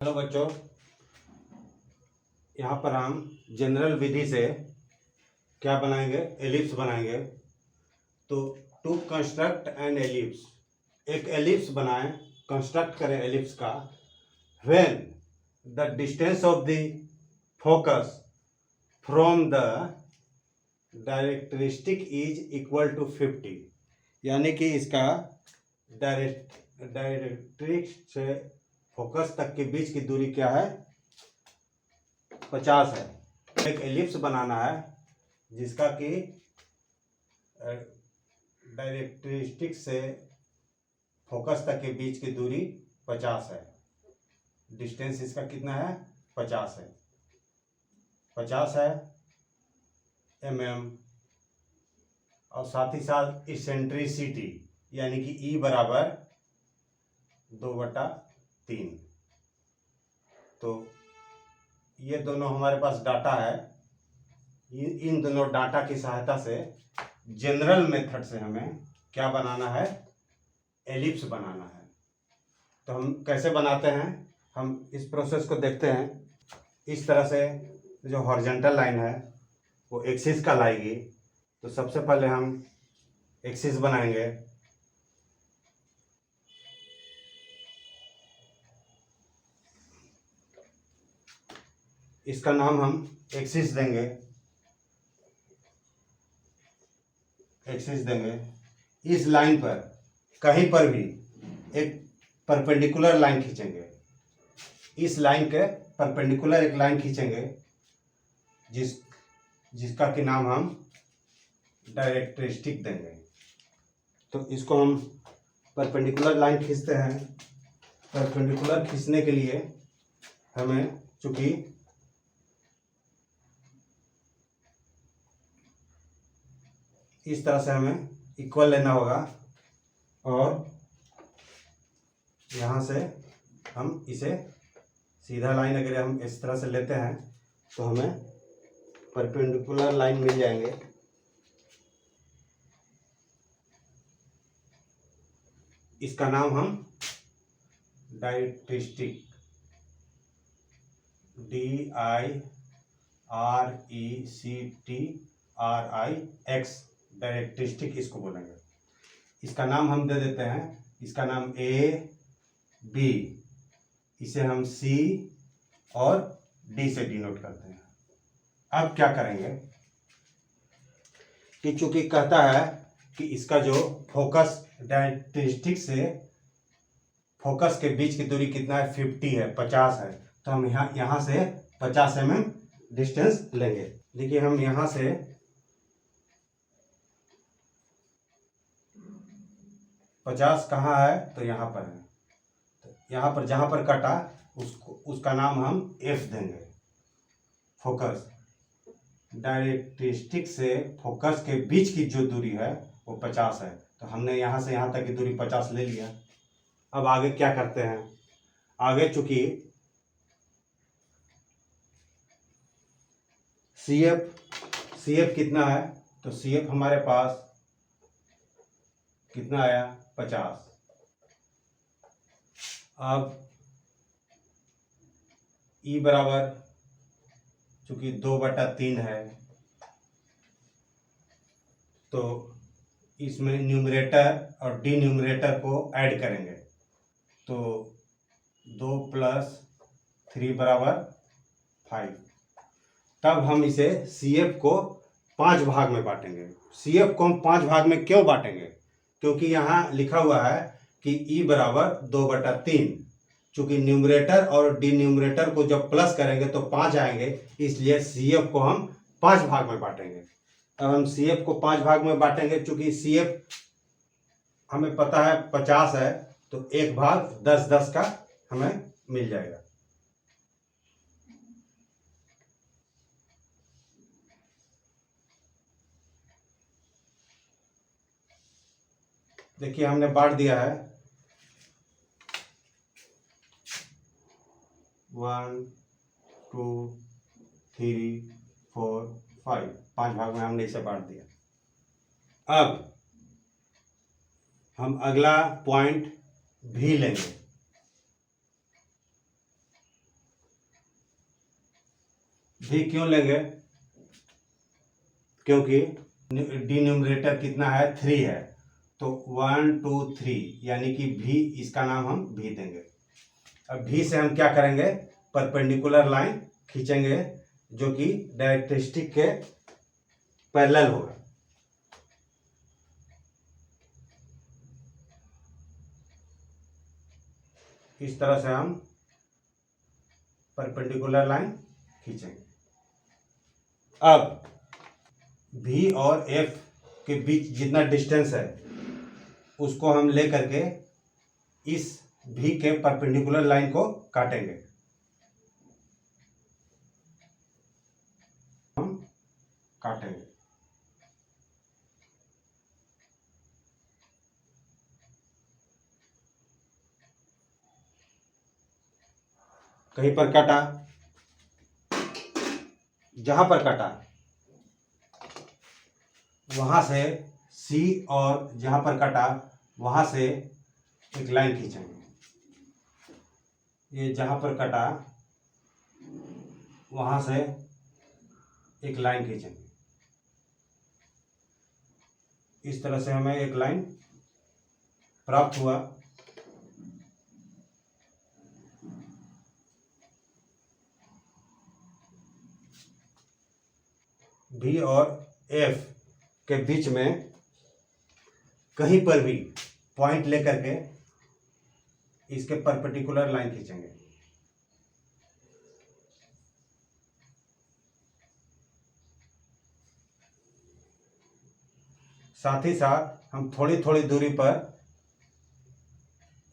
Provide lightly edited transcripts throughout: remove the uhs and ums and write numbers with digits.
Hello बच्चों, यहाँ पर हम जनरल विधि से क्या बनाएंगे? एलिप्स बनाएंगे। तो टू कंस्ट्रक्ट एन एलिप्स, एक एलिप्स बनाएं, कंस्ट्रक्ट करें एलिप्स का। When the distance of the focus from the directrix is equal to 50, यानी कि इसका डायरेक्ट्रिक्स से फोकस तक के बीच की दूरी क्या है? 50 है। एक एलिप्स बनाना है जिसका कि डायरेक्ट्रिस्टिक से फोकस तक के बीच की दूरी 50 है। डिस्टेंस इसका कितना है? 50 है। 50 है mm, और साथ ही साथ इसेंट्रिसिटी यानी कि E बराबर 2/3। तो ये दोनों हमारे पास डाटा है। इन दोनों डाटा की सहायता से जनरल मेथड से हमें क्या बनाना है? एलिप्स बनाना है। तो हम कैसे बनाते हैं, हम इस प्रोसेस को देखते हैं। इस तरह से जो हॉरिजॉन्टल लाइन है वो एक्सिस का लाएगी। तो सबसे पहले हम एक्सिस बनाएंगे। इसका नाम हम एक्सिस देंगे। एक्सिस देंगे। इस लाइन पर कहीं पर भी एक परपेंडिकुलर लाइन खींचेंगे। इस लाइन के परपेंडिकुलर एक लाइन खींचेंगे जिसका कि नाम हम डायरेक्ट्रिस्टिक देंगे। तो इसको हम परपेंडिकुलर लाइन खींचते हैं। परपेंडिकुलर खींचने के लिए हमें चूंकि इस तरह से हमें इक्वल लेना होगा और यहाँ से हम इसे सीधा लाइन अगर हम इस तरह से लेते हैं तो हमें परपेंडिकुलर लाइन मिल जाएंगे। इसका नाम हम डायरेक्ट्रिस्टिक DIRECTRIX डायरेक्ट्रिस्टिक इसको बोलेंगे। इसका नाम हम दे देते हैं। इसका नाम AB, इसे हम C और D से डिनोट करते हैं। अब क्या करेंगे कि चूंकि कहता है कि इसका जो फोकस डायरेक्ट्रिस्टिक से फोकस के बीच की दूरी कितना है? 50 है, 50 है। तो हम यहाँ से 50 mm डिस्टेंस लेंगे। देखिए हम यहाँ से पचास कहाँ है? तो यहाँ पर है। तो यहाँ पर जहाँ पर कटा उसका नाम हम F देंगे। फोकस डायरेक्ट्रिस्टिक से फोकस के बीच की जो दूरी है वो 50 है। तो हमने यहाँ से यहाँ तक की दूरी 50 ले लिया। अब आगे क्या करते हैं? आगे चूंकि CF कितना है? तो CF हमारे पास कितना आया? 50। अब E बराबर चूंकि 2/3 है तो इसमें न्यूमरेटर और डिन्यूमरेटर को ऐड करेंगे। तो 2 + 3 = 5। तब हम इसे CF को 5 भाग में बांटेंगे। CF को हम 5 भाग में क्यों बांटेंगे? क्योंकि यहाँ लिखा हुआ है कि E बराबर 2/3। चूंकि न्यूमरेटर और डिन्यूमरेटर को जब प्लस करेंगे तो 5 आएंगे, इसलिए CF को हम 5 भाग में बांटेंगे। अब हम CF को 5 भाग में बांटेंगे। चूंकि CF हमें पता है 50 है, तो 1 भाग 10-10 का हमें मिल जाएगा। देखिए हमने बांट दिया है। 1 2 3 4 5, 5 भाग में हमने इसे बांट दिया। अब हम अगला पॉइंट भी लेंगे। भी क्यों लेंगे? क्योंकि डिन्यूमरेटर कितना है? 3 है, तो 1 2 3 यानी कि भी, इसका नाम हम भी देंगे। अब भी से हम क्या करेंगे? परपेंडिकुलर लाइन खींचेंगे जो कि डायरेक्ट्रिक्स के पैरेलल होगा। इस तरह से हम परपेंडिकुलर लाइन खींचेंगे। अब भी और एफ के बीच जितना डिस्टेंस है उसको हम ले करके इस भी के परपेंडिकुलर लाइन को काटेंगे। हम काटेंगे। कहीं पर काटा, जहां पर काटा वहां से सी, और जहां पर काटा वहां से एक लाइन खींचेंगे। ये जहां पर काटा वहां से एक लाइन खींचेंगे। इस तरह से हमें एक लाइन प्राप्त हुआ। भी और एफ के बीच में कहीं पर भी पॉइंट लेकर के इसके परपेंडिकुलर लाइन खींचेंगे। साथ ही साथ हम थोड़ी थोड़ी दूरी पर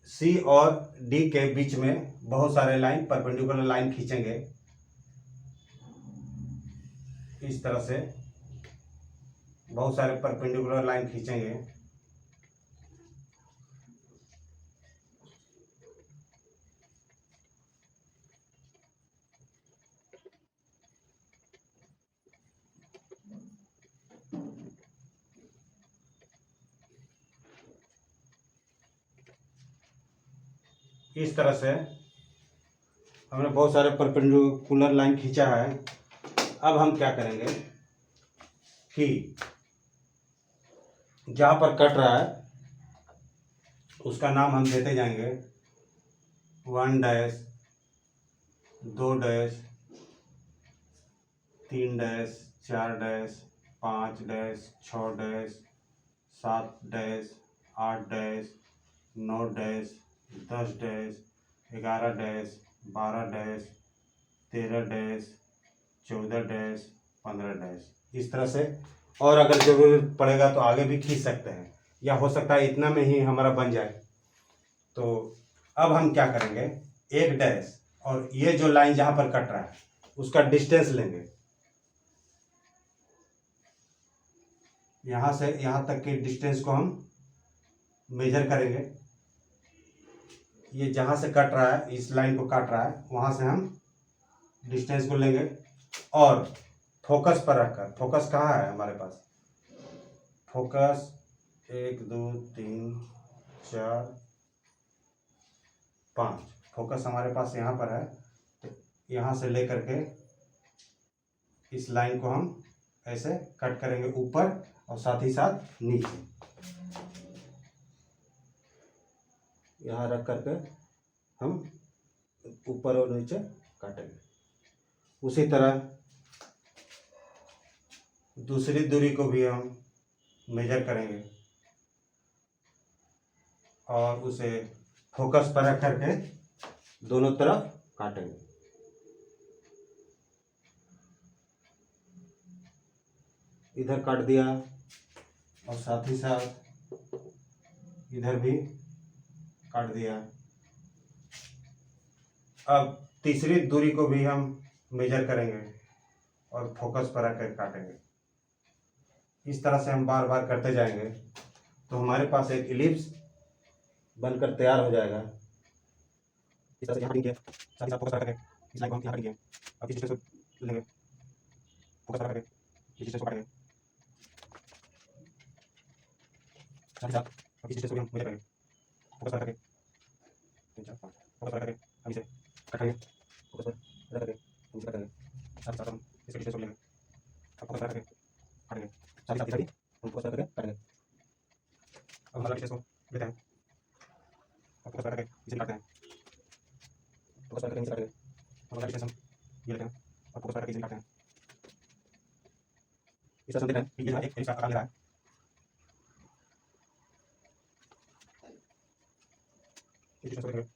सी और डी के बीच में बहुत सारे लाइन परपेंडिकुलर लाइन खींचेंगे। इस तरह से बहुत सारे परपेंडिकुलर लाइन खींचेंगे। इस तरह से हमने बहुत सारे परपेंडिकुलर लाइन खींचा है। अब हम क्या करेंगे कि जहां पर कट रहा है उसका नाम हम देते जाएंगे। 1 dash, 2 dash, 3 dash, 4 dash, 5 dash, 6 dash, 7 dash, 8 dash, 9 dash, 10 dash, 11 dash, 12 dash, 13 dash, 14 dash, 15 dash. इस तरह से, और अगर जरूरत पड़ेगा तो आगे भी खींच सकते हैं, या हो सकता है इतना में ही हमारा बन जाए। तो अब हम क्या करेंगे, एक डैश और ये जो लाइन जहां पर कट रहा है उसका डिस्टेंस लेंगे। यहां से यहां तक के डिस्टेंस को हम मेजर करेंगे। ये जहां से कट रहा है, इस लाइन को काट रहा है, वहां से हम डिस्टेंस को लेंगे और फोकस पर रखकर, फोकस कहाँ है हमारे पास, फोकस 1 2 3 4 5, फोकस हमारे पास यहाँ पर है। तो यहाँ से लेकर के इस लाइन को हम ऐसे कट करेंगे ऊपर और साथ ही साथ नीचे, यहाँ रख करके हम ऊपर और नीचे काटेंगे। उसी तरह दूसरी दूरी को भी हम मेजर करेंगे और उसे फोकस पर रख करके दोनों तरफ काटेंगे। इधर काट दिया और साथ ही साथ इधर भी काट दिया। अब तीसरी दूरी को भी हम मेजर करेंगे और फोकस पर रखकर काटेंगे। इस तरह से हम बार बार करते जाएंगे तो हमारे पास एक इलिप्स बनकर तैयार हो जाएगा। इस तरह से यहाँ कटिंग किया, साथ ही साथ फोकस पर रखकर इस लाइन को हम यहाँ कटिंग किया। अब इस डिस्टेंस को लेंगे, फोकस पर रखकर इस डिस्टेंस को काटेंगे, साथ ही साथ अब इस डिस्टेंस को भी हम मेजर करेंगे। फोकस पर रखकर 3 4 5, फोकस पर रखकर हम इसे कट करेंगे, फोकस पर रख करके हम इसे कट करेंगे। साथ हम इसके डिस्टेंस को लेंगे, अब फोकस करके काटेंगे, साथ ही हम फोकस करके काटेंगे। अब हमारा डिस्टेंस को लेते हैं, अब फोकस करके इसे काटते हैं, फोकस करके इसे काटेंगे, हमारा डिस्टेंस हम ये लेते हैं, अब फोकस करके इसे काटते हैं। इस तरह से हम देख रहे हैं कि ये जो है एक एलिप्स का आकार ले रहा है। इस डिस्टेंस को देखेंगे,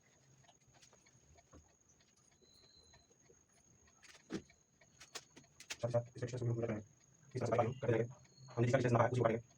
साथ ही साथ इसके डिस्टेंस को भी हम लेते हैं, इस तरह से हम करते जाएंगे। हमने जिसका डिस्टेंस नापा है उसी को काटेंगे।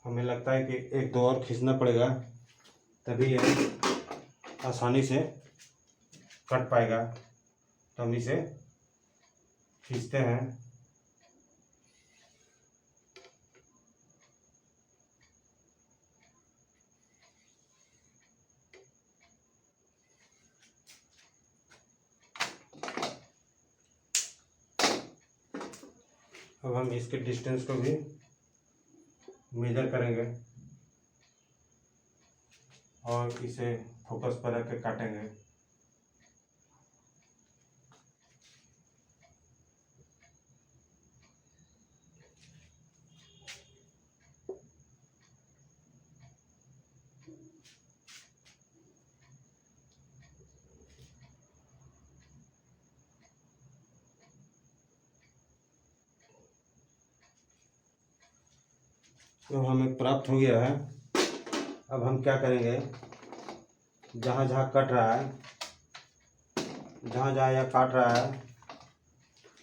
हमें लगता है कि एक दो और खींचना पड़ेगा, तभी ये आसानी से कट पाएगा। तो हम इसे खींचते हैं। अब हम इसके डिस्टेंस को भी मेजर करेंगे और इसे फोकस पर रख के काटेंगे। तो हमें प्राप्त हो गया है। अब हम क्या करेंगे, जहाँ जहाँ कट रहा है, जहाँ जहाँ यह काट रहा है,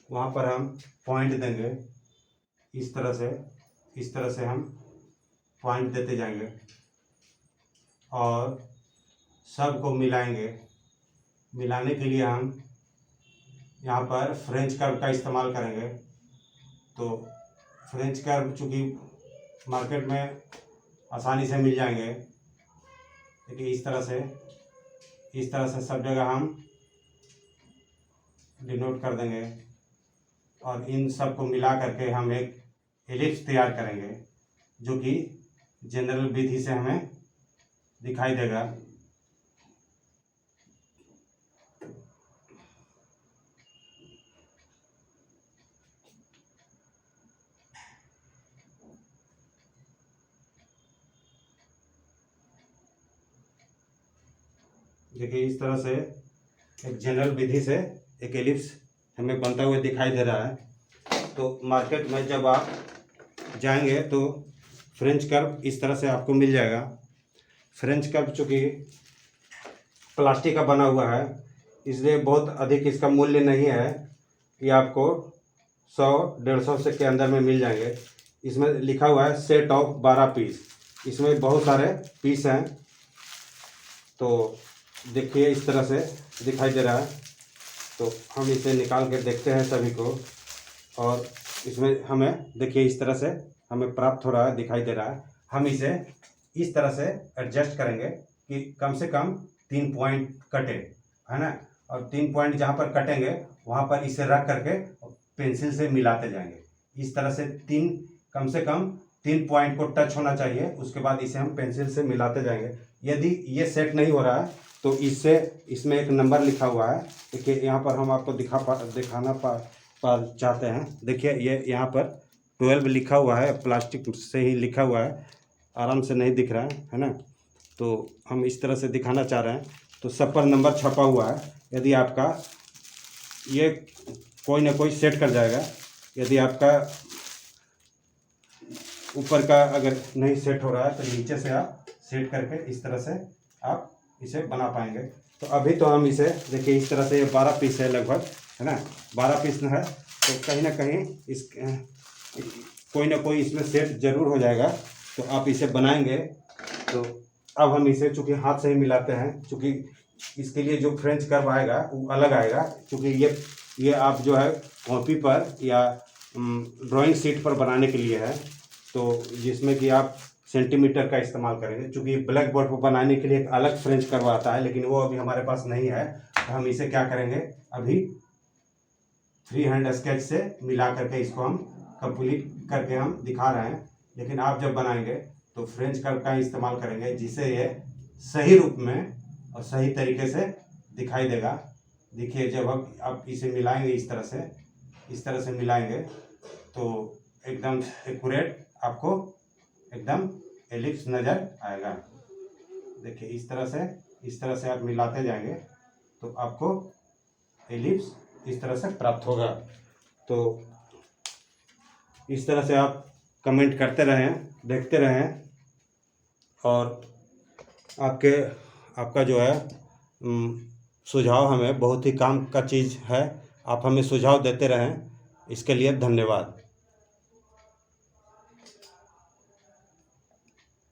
वहाँ पर हम पॉइंट देंगे। इस तरह से हम पॉइंट देते जाएंगे और सबको मिलाएंगे। मिलाने के लिए हम यहाँ पर फ्रेंच कर्व का इस्तेमाल करेंगे। तो फ्रेंच कर्व चूँकि मार्केट में आसानी से मिल जाएंगे, लेकिन इस तरह से सब जगह हम डिनोट कर देंगे और इन सब को मिला करके हम एक एलिप्स तैयार करेंगे, जो कि जनरल विधि से हमें दिखाई देगा। देखिए, इस तरह से एक जनरल विधि से एक एलिप्स हमें बनता हुआ दिखाई दे रहा है। तो मार्केट में जब आप जाएंगे तो फ्रेंच कर्व इस तरह से आपको मिल जाएगा। फ्रेंच कर्व चूँकि प्लास्टिक का बना हुआ है, इसलिए बहुत अधिक इसका मूल्य नहीं है। ये आपको 100-150 से के अंदर में मिल जाएंगे। इसमें लिखा हुआ है सेट ऑफ 12 पीस। इसमें बहुत सारे पीस हैं। तो देखिए, इस तरह से दिखाई दे रहा है। तो हम इसे निकाल के देखते हैं सभी को, और इसमें हमें देखिए इस तरह से हमें प्राप्त हो रहा है, दिखाई दे रहा है। हम इसे इस तरह से एडजस्ट करेंगे कि कम से कम 3 पॉइंट कटे, है ना। और 3 पॉइंट जहाँ पर कटेंगे वहाँ पर इसे रख करके पेंसिल से मिलाते जाएंगे। इस तरह से कम से कम 3 पॉइंट को टच होना चाहिए। उसके बाद इसे हम पेंसिल से मिलाते जाएंगे। यदि ये सेट नहीं हो रहा है तो इसमें एक नंबर लिखा हुआ है। देखिए, यहाँ पर हम आपको दिखाना चाहते हैं। देखिए, ये यहाँ पर 12 लिखा हुआ है, प्लास्टिक से ही लिखा हुआ है, आराम से नहीं दिख रहा है ना। तो हम इस तरह से दिखाना चाह रहे हैं। तो सब पर नंबर छपा हुआ है। यदि आपका ये कोई ना कोई सेट कर जाएगा। यदि आपका ऊपर का अगर नहीं सेट हो रहा है तो नीचे से आप सेट करके इस तरह से आप इसे बना पाएंगे। तो अभी तो हम इसे देखिए इस तरह से, ये 12 पीस है लगभग, है ना, 12 पीस है। तो कहीं ना कहीं इस कोई ना कोई इसमें सेट जरूर हो जाएगा। तो आप इसे बनाएंगे। तो अब हम इसे चूँकि हाथ से ही मिलाते हैं, चूँकि इसके लिए जो फ्रेंच कर्व आएगा वो अलग आएगा, क्योंकि ये आप जो है कॉपी पर या ड्राइंग शीट पर बनाने के लिए है। तो जिसमें कि आप सेंटीमीटर का इस्तेमाल करेंगे, क्योंकि ब्लैक बोर्ड पर बनाने के लिए एक अलग फ्रेंच कर्व आता है, लेकिन वो अभी हमारे पास नहीं है। तो हम इसे क्या करेंगे, अभी फ्री हैंड स्केच से मिला करके इसको हम कंप्लीट करके हम दिखा रहे हैं। लेकिन आप जब बनाएंगे तो फ्रेंच कर्व का इस्तेमाल करेंगे, जिससे ये सही रूप में और सही तरीके से दिखाई देगा। देखिए जब आप इसे मिलाएंगे इस तरह से मिलाएंगे तो एकदम एक्यूरेट आपको एकदम एलिप्स नज़र आएगा। देखिए इस तरह से आप मिलाते जाएंगे तो आपको एलिप्स इस तरह से प्राप्त होगा। तो इस तरह से आप कमेंट करते रहें, देखते रहें, और आपका जो है सुझाव हमें बहुत ही काम का चीज़ है। आप हमें सुझाव देते रहें, इसके लिए धन्यवाद।